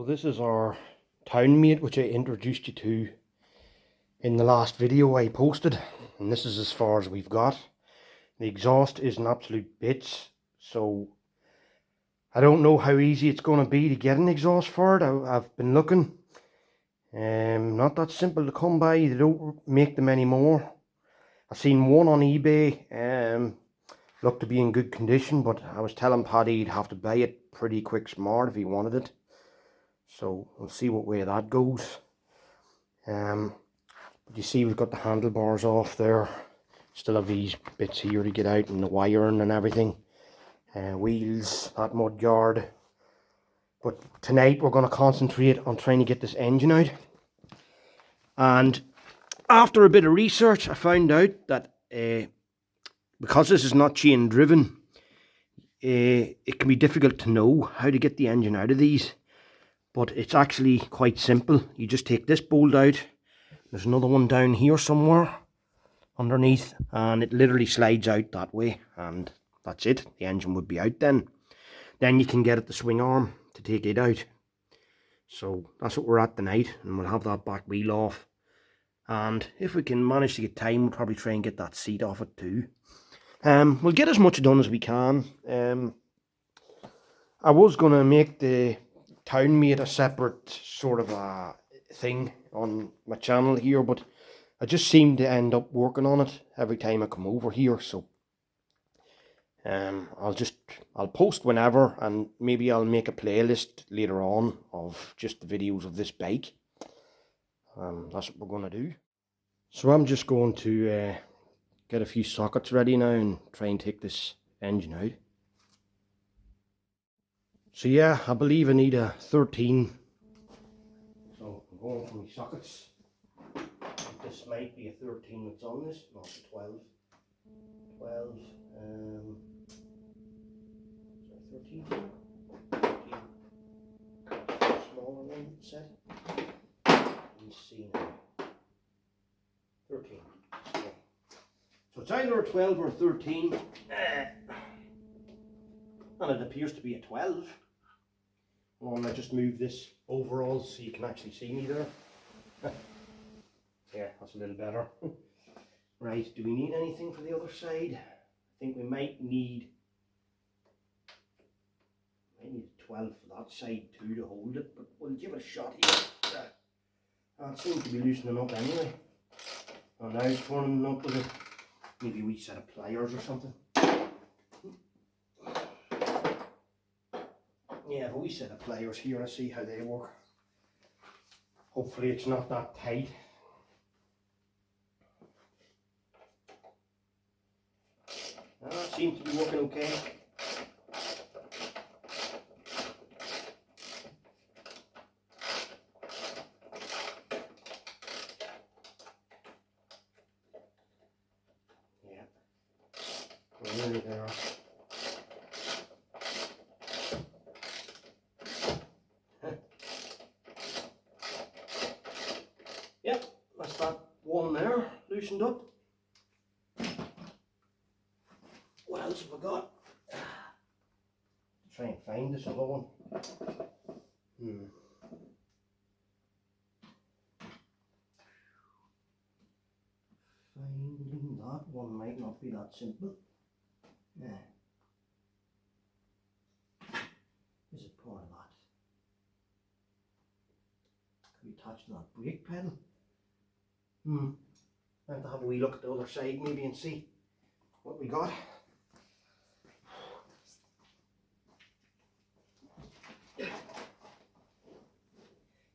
So this is our townmate, which I introduced you to in the last video I posted, and this is as far as we've got. The exhaust is an absolute bits, so I don't know how easy it's going to be to get an exhaust for it. I've been looking, not that simple to come by. They don't make them anymore. I've seen one on eBay, looked to be in good condition, but I was telling Paddy he'd have to buy it pretty quick smart if he wanted it. So we'll see what way that goes. But you see we've got the handlebars off there. Still have these bits here to get out, and the wiring and everything. Wheels, that mud guard. But tonight we're going to concentrate on trying to get this engine out. And after a bit of research, I found out that because this is not chain driven, it can be difficult to know how to get the engine out of these. But it's actually quite simple. You just take this bolt out. There's another one down here somewhere underneath, and it literally slides out that way, and that's it. The engine would be out then. Then you can get at the swing arm to take it out. So that's what we're at tonight, and we'll have that back wheel off. And if we can manage to get time, we'll probably try and get that seat off it too. We'll get as much done as we can. I was going to make the townmate a separate sort of a thing on my channel here, but I just seem to end up working on it every time I come over here. So I'll post whenever, and maybe I'll make a playlist later on of just the videos of this bike. That's what we're going to do. So I'm just going to get a few sockets ready now and try and take this engine out. So yeah, I believe I need a 13. So I'm going for my sockets. This might be a 13 that's on this, not a 12. 12, 13. 13. Smaller one set. Let's see now. 13. Yeah. So it's either a 12 or a 13. And it appears to be a 12. Well, I just move this overall so you can actually see me there. Yeah, that's a little better. Right, do we need anything for the other side? I think we might need 12 for that side too to hold it, but we'll give it a shot here. That seems to be loosening up anyway. And now it's turning up with it. Maybe a wee set of pliers or something. Yeah, if a wee set of pliers here, I see how they work. Hopefully it's not that tight. That seems to be working okay. Yeah, we're nearly there. Yep, that's that one there, loosened up. What else have I got? Try and find this other one. Finding that one might not be that simple. Yeah. Is it part of that? Could be attached to that brake pedal. I have to have a wee look at the other side maybe and see what we got.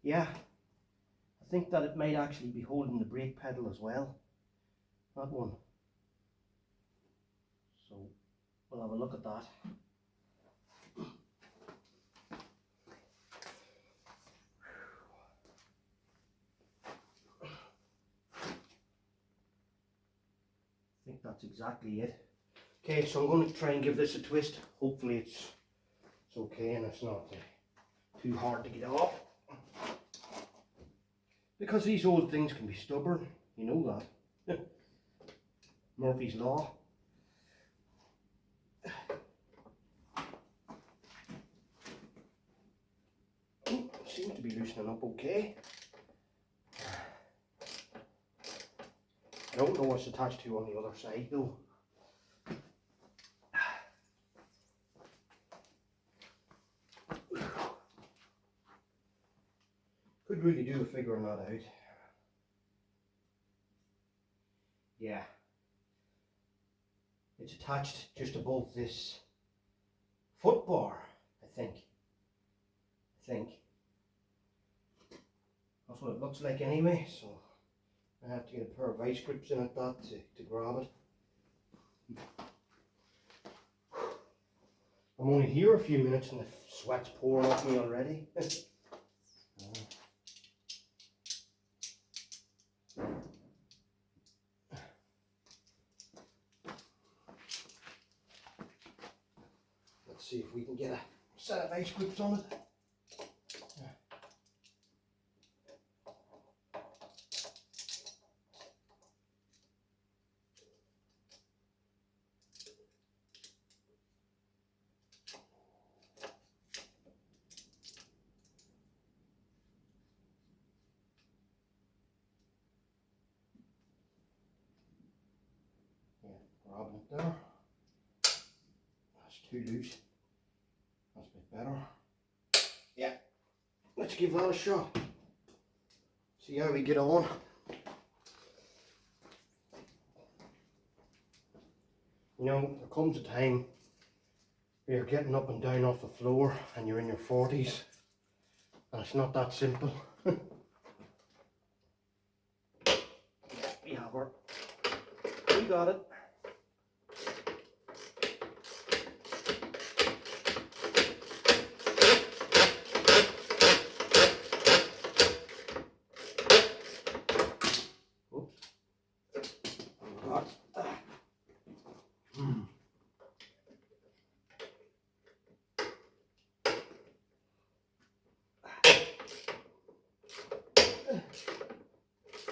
Yeah, I think that it might actually be holding the brake pedal as well. That one. So we'll have a look at that. I think that's exactly it. Okay, so I'm going to try and give this a twist. Hopefully it's okay and it's not too hard to get off. Because these old things can be stubborn, you know that. Murphy's Law. seems to be loosening up okay. I don't know what's attached to on the other side though. Could really do with figuring that out. Yeah. It's attached just above this foot bar, I think. That's what it looks like anyway, so I have to get a pair of vice grips in at that to grab it. I'm only here a few minutes and the sweat's pouring off me already. Let's see if we can get a set of vice grips on it. Grabbing it there. That's too loose. That's a bit better. Yeah, let's give that a shot. See how we get on. You know, there comes a time where you're getting up and down off the floor and you're in your 40s and it's not that simple. We have her. We got it.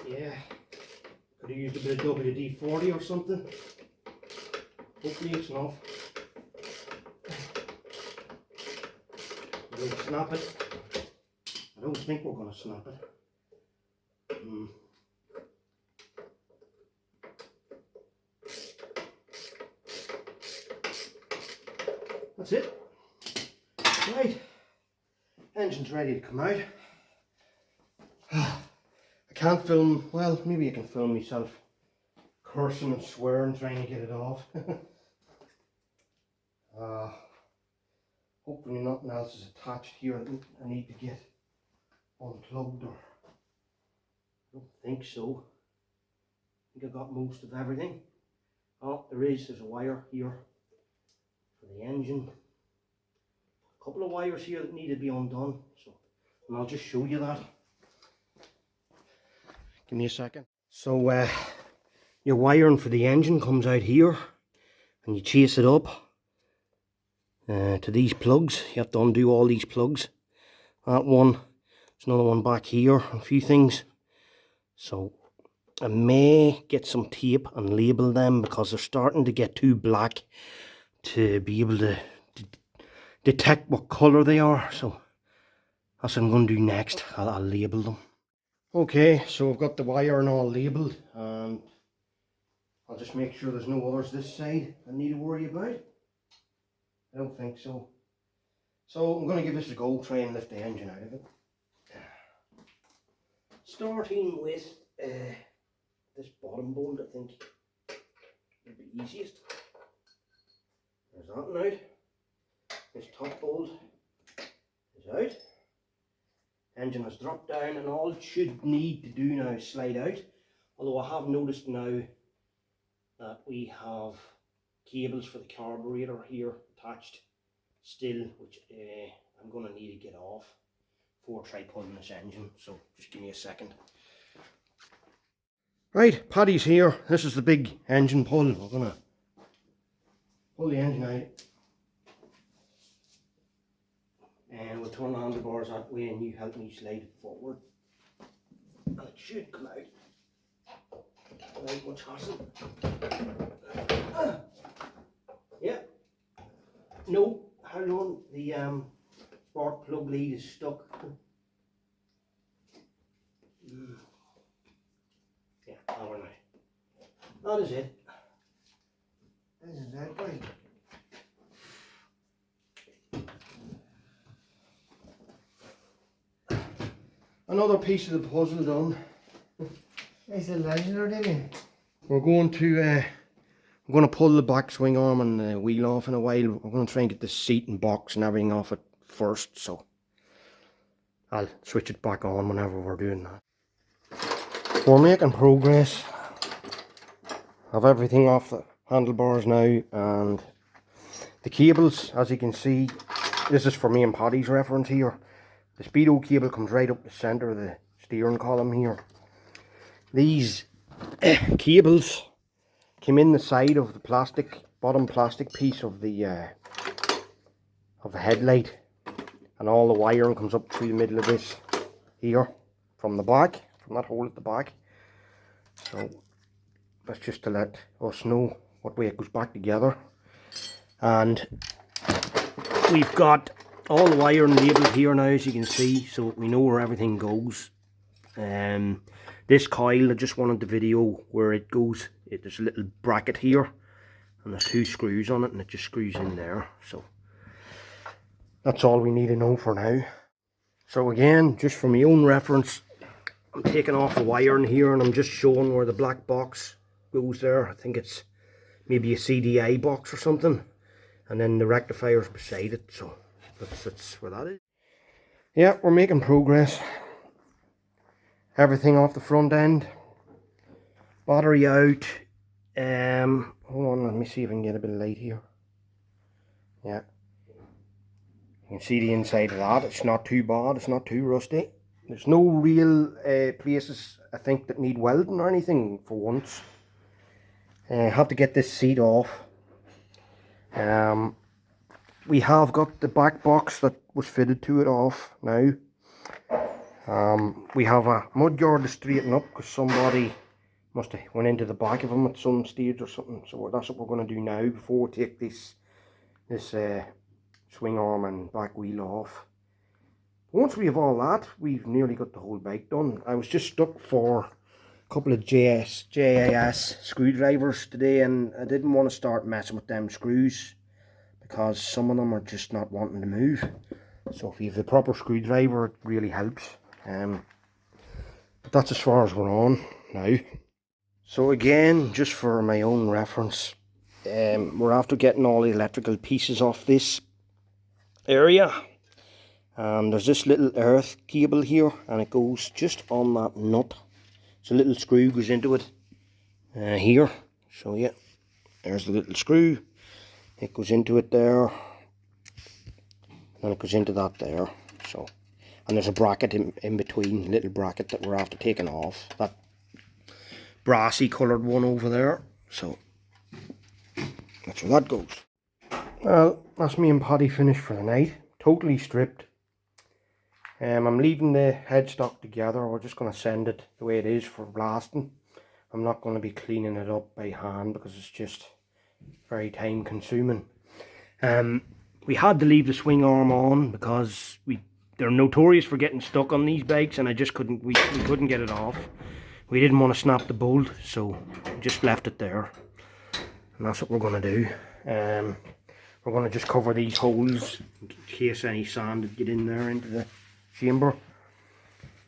Yeah, could have used a bit of WD-40 or something. Hopefully it's enough. We'll snap it. I don't think we're going to snap it. That's it. Right, engine's ready to come out. I can't film, well, maybe I can film myself cursing and swearing trying to get it off. Hopefully nothing else is attached here that I need to get unplugged, or I don't think so. I think I got most of everything. Oh, there's a wire here for the engine. A couple of wires here that need to be undone, so and I'll just show you that. Give me a second. So your wiring for the engine comes out here and you chase it up to these plugs. You have to undo all these plugs. That one, there's another one back here, a few things. So I may get some tape and label them because they're starting to get too black to be able to detect what colour they are. So that's what I'm going to do next. I'll label them. Okay, so I've got the wire and all labelled, and I'll just make sure there's no others this side I need to worry about. I don't think so. So I'm going to give this a go, try and lift the engine out of it. Starting with this bottom bolt, I think would be easiest. There's that one out. This top bolt is out. Engine has dropped down, and all it should need to do now is slide out. Although I have noticed now that we have cables for the carburetor here attached still, which I'm going to need to get off before I try pulling this engine. So just give me a second. Right, Paddy's here. This is the big engine pull. We're going to pull the engine out. And we'll turn the handlebars that way and you help me slide it forward. And it should come out without much hassle. Yeah. No, hold on. The spark plug lead is stuck. Yeah, over now. That is it. This is it, guys. Another piece of the puzzle done. It's a legendary, didn't it? We're going to pull the back swing arm and the wheel off in a while. We're going to try and get the seat and box and everything off it first, so I'll switch it back on whenever we're doing that. We're making progress. Have everything off the handlebars now, and the cables, as you can see, this is for me and Paddy's reference here. The speedo cable comes right up the centre of the steering column here. These cables came in the side of the bottom plastic piece of the headlight, and all the wiring comes up through the middle of this here from the back, from that hole at the back. So that's just to let us know what way it goes back together. And we've got all the wiring labelled here now, as you can see, so we know where everything goes. This coil, I just wanted the video where it goes. There's a little bracket here, and there's 2 screws on it, and it just screws in there. So that's all we need to know for now. So again, just for my own reference, I'm taking off the wiring here, and I'm just showing where the black box goes there. I think it's maybe a CDI box or something, and then the rectifier's beside it, so that's where that is. Yeah, we're making progress. Everything off the front end, battery out. Hold on, let me see if I can get a bit of light here. Yeah, you can see the inside of that. It's not too bad, it's not too rusty. There's no real places I think that need welding or anything for once. Have to get this seat off. We have got the back box that was fitted to it off now. We have a mudguard to straighten up because somebody must have went into the back of them at some stage or something. So that's what we're going to do now before we take this swing arm and back wheel off. Once we have all that, we've nearly got the whole bike done. I was just stuck for a couple of JAS screwdrivers today, and I didn't want to start messing with them screws because some of them are just not wanting to move. So if you have the proper screwdriver, it really helps. But that's as far as we're on now. So again, just for my own reference, we're after getting all the electrical pieces off this area. And there's this little earth cable here, and it goes just on that nut. So a little screw goes into it here. So yeah, there's the little screw. It goes into it there, and it goes into that there. So, and there's a bracket in between, little bracket that we're after taking off. That brassy coloured one over there. So that's where that goes. Well, that's me and Paddy finished for the night. Totally stripped. I'm leaving the headstock together. We're just going to send it the way it is for blasting. I'm not going to be cleaning it up by hand because it's just very time consuming. We had to leave the swing arm on because they're notorious for getting stuck on these bikes, and I just couldn't we couldn't get it off. We didn't want to snap the bolt, so we just left it there, and that's what we're going to do. We're going to just cover these holes in case any sand would get in there into the chamber.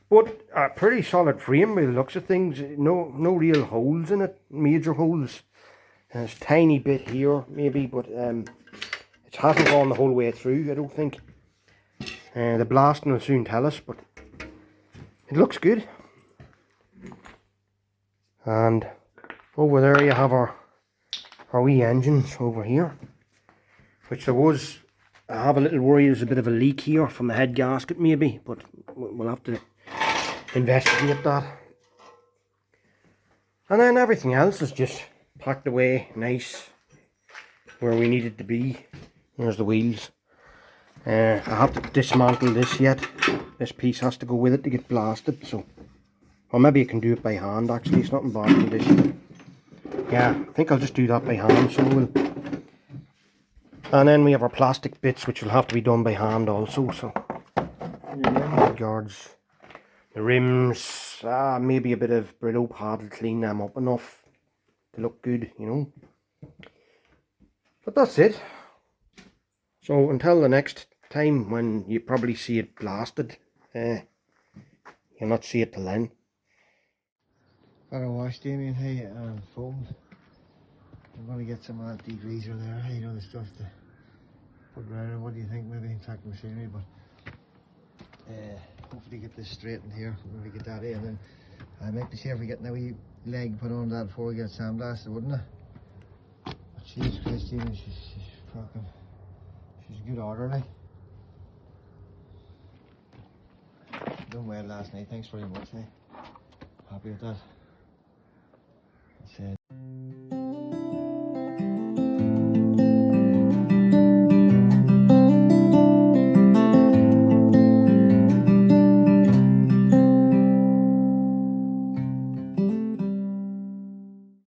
But a pretty solid frame by the looks of things. No real holes in it, major holes. There's a tiny bit here maybe, but it hasn't gone the whole way through, I don't think. The blasting will soon tell us, but it looks good. And over there you have our wee engines over here, which I have a little worry there's a bit of a leak here from the head gasket maybe, but we'll have to investigate that. And then everything else is just packed away nice where we need it to be. There's the wheels. I have to dismantle this yet. This piece has to go with it to get blasted, so, or maybe I can do it by hand actually. It's not in bad condition. Yeah, I think I'll just do that by hand, so we'll. And then we have our plastic bits which will have to be done by hand also, so guards, The rims, maybe a bit of Brillo pad will clean them up enough to look good, you know. But that's it. So until the next time when you probably see it blasted, you'll not see it till then. Got a wash, Damien, hey, and foam. I'm going to get some of that degreaser there, hey, you know, the stuff to put around it. What do you think? Maybe intact machinery, but hopefully get this straightened here. Maybe get that in, and then I might be safe for getting a wee leg put on that before we get sandblasted, wouldn't I? But Jesus Christ, Damien, she's fucking, she's a good order, like. Done well last night, thanks very much, hey. Happy with that. That's it.